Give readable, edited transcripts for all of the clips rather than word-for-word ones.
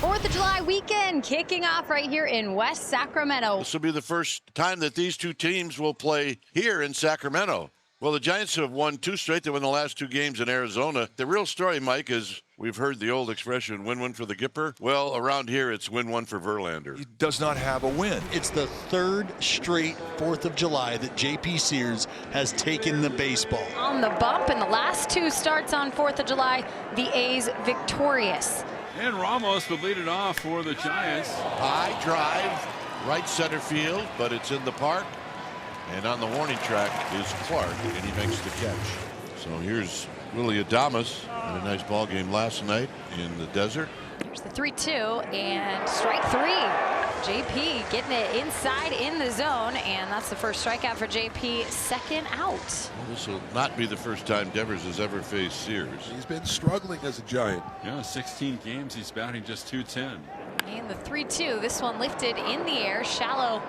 4th of July weekend kicking off right here in West Sacramento. This will be the first time that these two teams will play here in Sacramento. Well, the Giants have won 2 straight. They won the last 2 games in Arizona. The real story, Mike, is we've heard the old expression, win one for the Gipper. Well, around here, it's win one for Verlander. He does not have a win. It's the 3rd straight 4th of July that J.P. Sears has taken the baseball. On the bump in the last 2 starts on 4th of July, the A's victorious. And Ramos would lead it off for the Giants. High drive, right center field, but it's in the park. And on the warning track is Clark, and he makes the catch. So here's Willie Adames in a nice ball game last night in the desert. Here's the 3-2 and strike 3. JP getting it inside in the zone, and that's the first strikeout for JP, 2nd out. Well, this will not be the first time Devers has ever faced Sears. He's been struggling as a Giant. Yeah, 16 games, he's batting just .210. And the 3-2, this one lifted in the air, shallow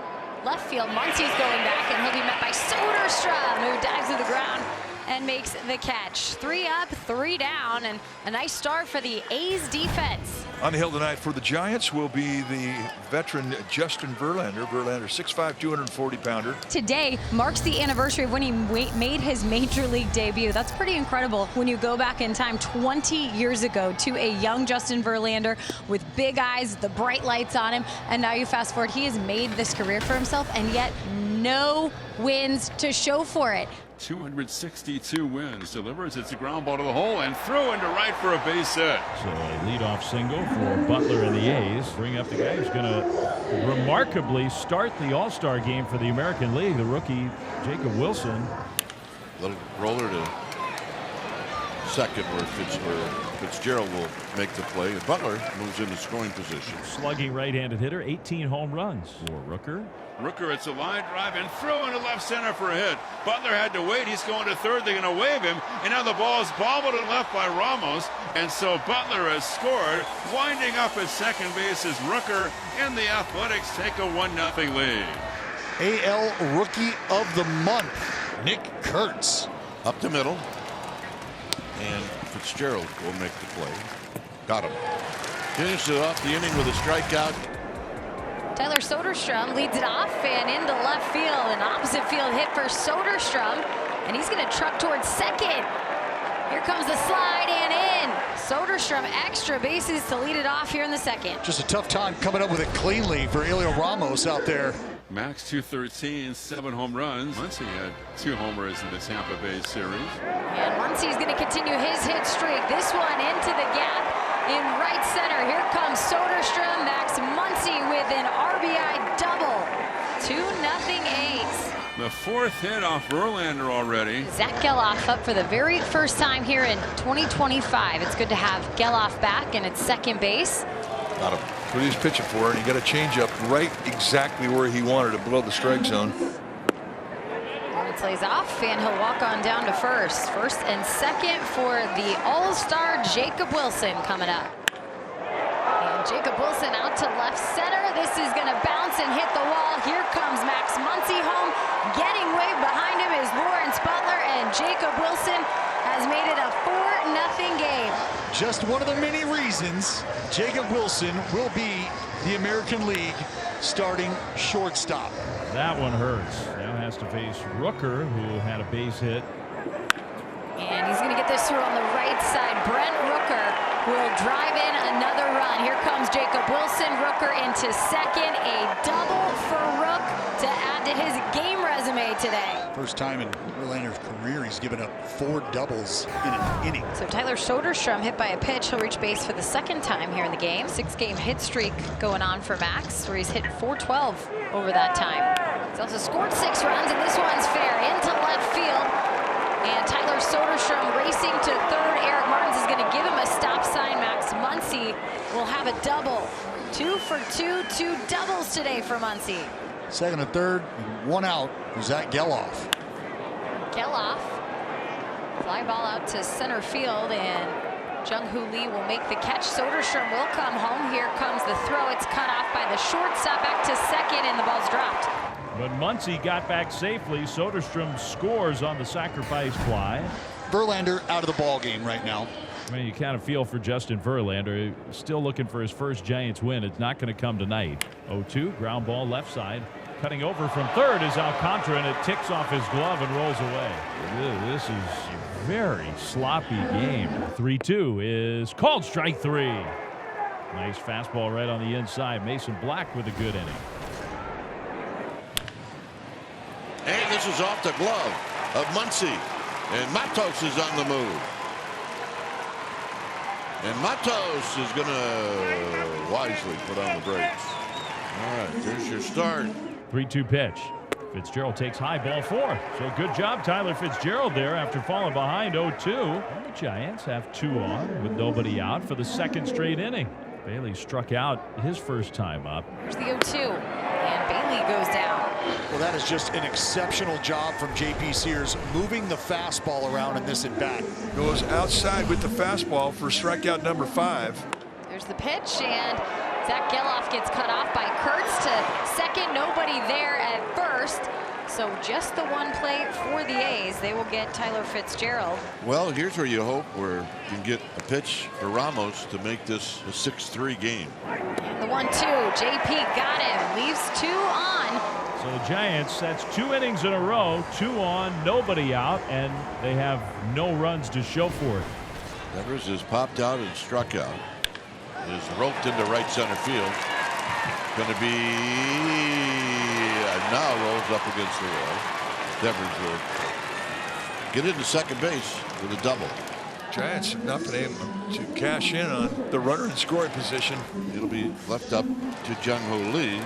left field. Muncy's going back, and he'll be met by Soderstrom, who dives to the ground and makes the catch. 3 up, 3 down, and a nice start for the A's defense. On the hill tonight for the Giants will be the veteran Justin Verlander. Verlander, 6'5", 240-pounder. Today marks the anniversary of when he made his major league debut. That's pretty incredible when you go back in time 20 years ago to a young Justin Verlander with big eyes, the bright lights on him, and now you fast forward, he has made this career for himself, and yet no wins to show for it. 262 wins, delivers, it's a ground ball to the hole and through into right for a base hit. So a leadoff single for Butler and the A's. Bring up the guy who's going to remarkably start the All-Star game for the American League, the rookie Jacob Wilson. Little roller to second where Fitzgerald will make the play, and Butler moves into scoring position. Slugging right-handed hitter, 18 home runs for Rooker. Rooker, it's a line drive and throw into left center for a hit. Butler had to wait. He's going to third. They're going to wave him. And now the ball is bobbled and left by Ramos. And so Butler has scored. Winding up at second base is Rooker. And the Athletics take a 1-0 lead. AL Rookie of the Month, Nick Kurtz. Up the middle. And Fitzgerald will make the play. Got him. Finishes off the inning with a strikeout. Tyler Soderstrom leads it off and into left field. An opposite field hit for Soderstrom, and he's going to truck towards second. Here comes the slide and in. Soderstrom extra bases to lead it off here in the second. Just a tough time coming up with it cleanly for Elio Ramos out there. Max 213, 7 home runs. Muncy had 2 homers in the Tampa Bay series. And Muncy's going to continue his hit streak. This one into the gap in right center. Here comes Soderstrom. Max Muncy with an RBI double. 2-0 A's. The 4th hit off Verlander already. Zach Geloff up for the very first time here in 2025. It's good to have Geloff back, and it's second base. Got him. What he's pitching for, and he got a changeup right exactly where he wanted it, below the strike zone. It lays off, and he'll walk on down to first. First and second for the All-Star Jacob Wilson coming up. And Jacob Wilson out to left center. This is going to bounce and hit the wall. Here comes Max Muncy home. Getting way behind him is Lawrence Butler, and Jacob Wilson has made it a 4-0 game. Just one of the many reasons Jacob Wilson will be the American League starting shortstop. That one hurts. Now has to face Rooker, who had a base hit. And he's going to get this through on the right side. Brent Rooker will drive in another run. Here comes Jacob Wilson. Rooker into second. A double for Rook to add to his game resume today. First time in Verlander's career he's given up 4 doubles in an inning. So Tyler Soderstrom hit by a pitch. He'll reach base for the 2nd time here in the game. 6-game hit streak going on for Max, where he's hit 412 over that time. He's also scored 6 runs, and this one's fair into left field. And Tyler Soderstrom racing to third. Eric Martins is going to give him a stop sign. Max Muncy will have a double. 2 for 2, 2 doubles today for Muncy. Second and third, 1 out for Zach Geloff. Geloff, fly ball out to center field, and Jung-Hoo Lee will make the catch. Soderstrom will come home. Here comes the throw. It's cut off by the shortstop, back to second, and the ball's dropped. But Muncy got back safely. Soderstrom scores on the sacrifice fly. Verlander out of the ball game right now. I mean, you kind of feel for Justin Verlander. Still looking for his first Giants win. It's not going to come tonight. 0-2, ground ball left side. Cutting over from third is Alcantara, and it ticks off his glove and rolls away. This is a very sloppy game. 3-2 is called strike three. Nice fastball right on the inside. Mason Black with a good inning. And this is off the glove of Muncy. And Matos is on the move. And Matos is going to wisely put on the brakes. All right, there's your start. 3-2 pitch. Fitzgerald takes high, ball four. So good job, Tyler Fitzgerald, there after falling behind 0-2. And the Giants have 2 on with nobody out for the second straight inning. Bailey struck out his first time up. Here's the 0-2, and Bailey goes down. Well, that is just an exceptional job from J.P. Sears moving the fastball around in this at bat. Goes outside with the fastball for strikeout number 5. There's the pitch, and Zach Geloff gets cut off by Kurtz to second. Nobody there at first. So just the one play for the A's. They will get Tyler Fitzgerald. Well, here's where you hope you can get a pitch for Ramos to make this a 6-3 game. And the 1-2, JP got him, leaves 2 on. So the Giants, that's 2 innings in a row, 2 on, nobody out, and they have no runs to show for it. Devers has popped out and struck out. Is roped into right center field. Going to be now rolls up against the wall. Devers will get into second base with a double. Giants have not been able to cash in on the runner in scoring position. It'll be left up to Jung-Hoo Lee.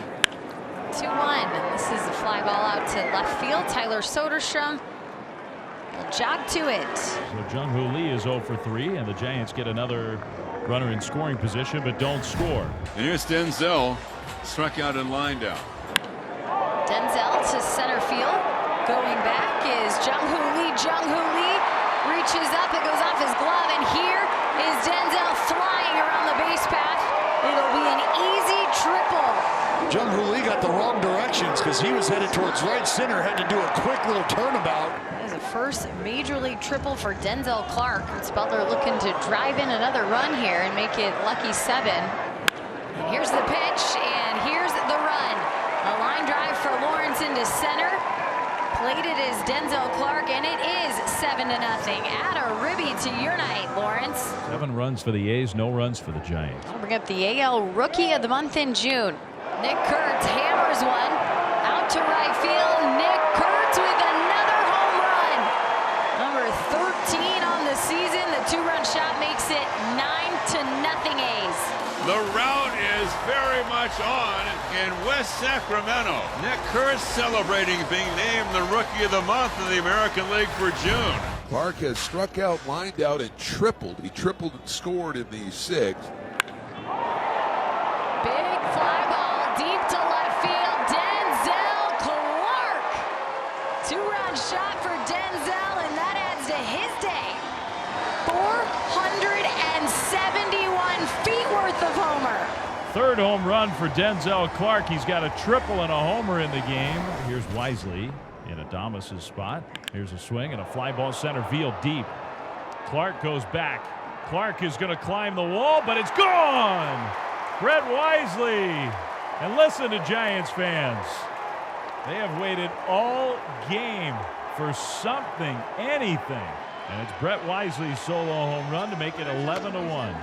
2-1, and this is a fly ball out to left field. Tyler Soderstrom will jog to it. So Jung-Hoo Lee is 0 for 3, and the Giants get another runner in scoring position but don't score. And here's Denzel, struck out and lined out. Denzel to center field. Going back is Jung-Hoo Lee. Jung-Hoo Lee reaches up. It goes off his glove. And here is Denzel flying around the base path. It'll be an easy triple. Jung-Hoo Lee got the wrong directions because he was headed towards right center. Had to do a quick little turnabout. That is a first major league triple for Denzel Clark. It's Butler looking to drive in another run here and make it lucky 7. And here's the pitch, and here's the run. A line drive for Lawrence into center. Plated is Denzel Clark, and it is 7-0. Add a ribby to your night, Lawrence. 7 runs for the A's, no runs for the Giants. I'll bring up the AL Rookie of the Month in June. Nick Kurtz hammers one out to right field. Nick Kurtz with another home run. Number 13 on the season. The 2-run shot makes it 9-0 A's. The route is very much on in West Sacramento. Nick Kurtz celebrating being named the Rookie of the Month in the American League for June. Clark has struck out, lined out, and tripled. He tripled and scored in the 6th. Big fly ball deep to left field. Denzel Clark. 2-run shot for Denzel, and that adds to his day. 471 feet worth of homer. 3rd home run for Denzel Clark. He's got a triple and a homer in the game. Here's Wisely in Adames' spot. Here's a swing and a fly ball center field deep. Clark goes back. Clark is going to climb the wall, but it's gone. Brett Wisely. And listen to Giants fans. They have waited all game for something, anything. And it's Brett Wisely's solo home run to make it 11-1.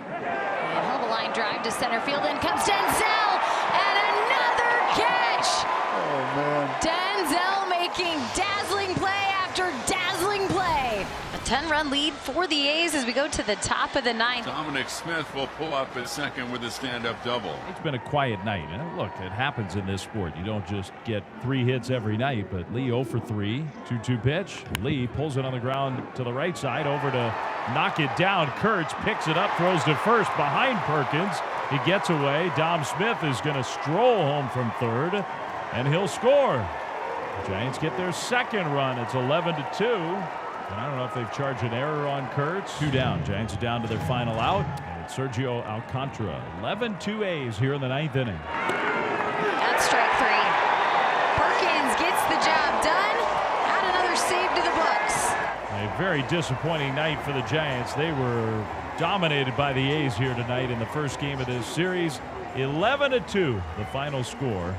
And held a line drive to center field. In comes Denzel, and another catch. Oh, man. Denzel making dazzling play after dazzling play. A 10-run lead for the A's as we go to the top of the 9th. Dominic Smith will pull up at second with a stand-up double. It's been a quiet night. And look, it happens in this sport. You don't just get 3 hits every night, but Lee 0 for 3. 2-2 pitch. Lee pulls it on the ground to the right side over to knock it down. Kurtz picks it up, throws to first behind Perkins. He gets away. Dom Smith is going to stroll home from third, and he'll score. The Giants get their 2nd run. It's 11-2. And I don't know if they've charged an error on Kurtz. 2 down. Giants are down to their final out. And it's Sergio Alcantara. 11-2 A's here in the 9th inning. That's strike 3. Perkins gets the job done. Add another save to the books. A very disappointing night for the Giants. They were dominated by the A's here tonight in the first game of this series. 11-2 the final score.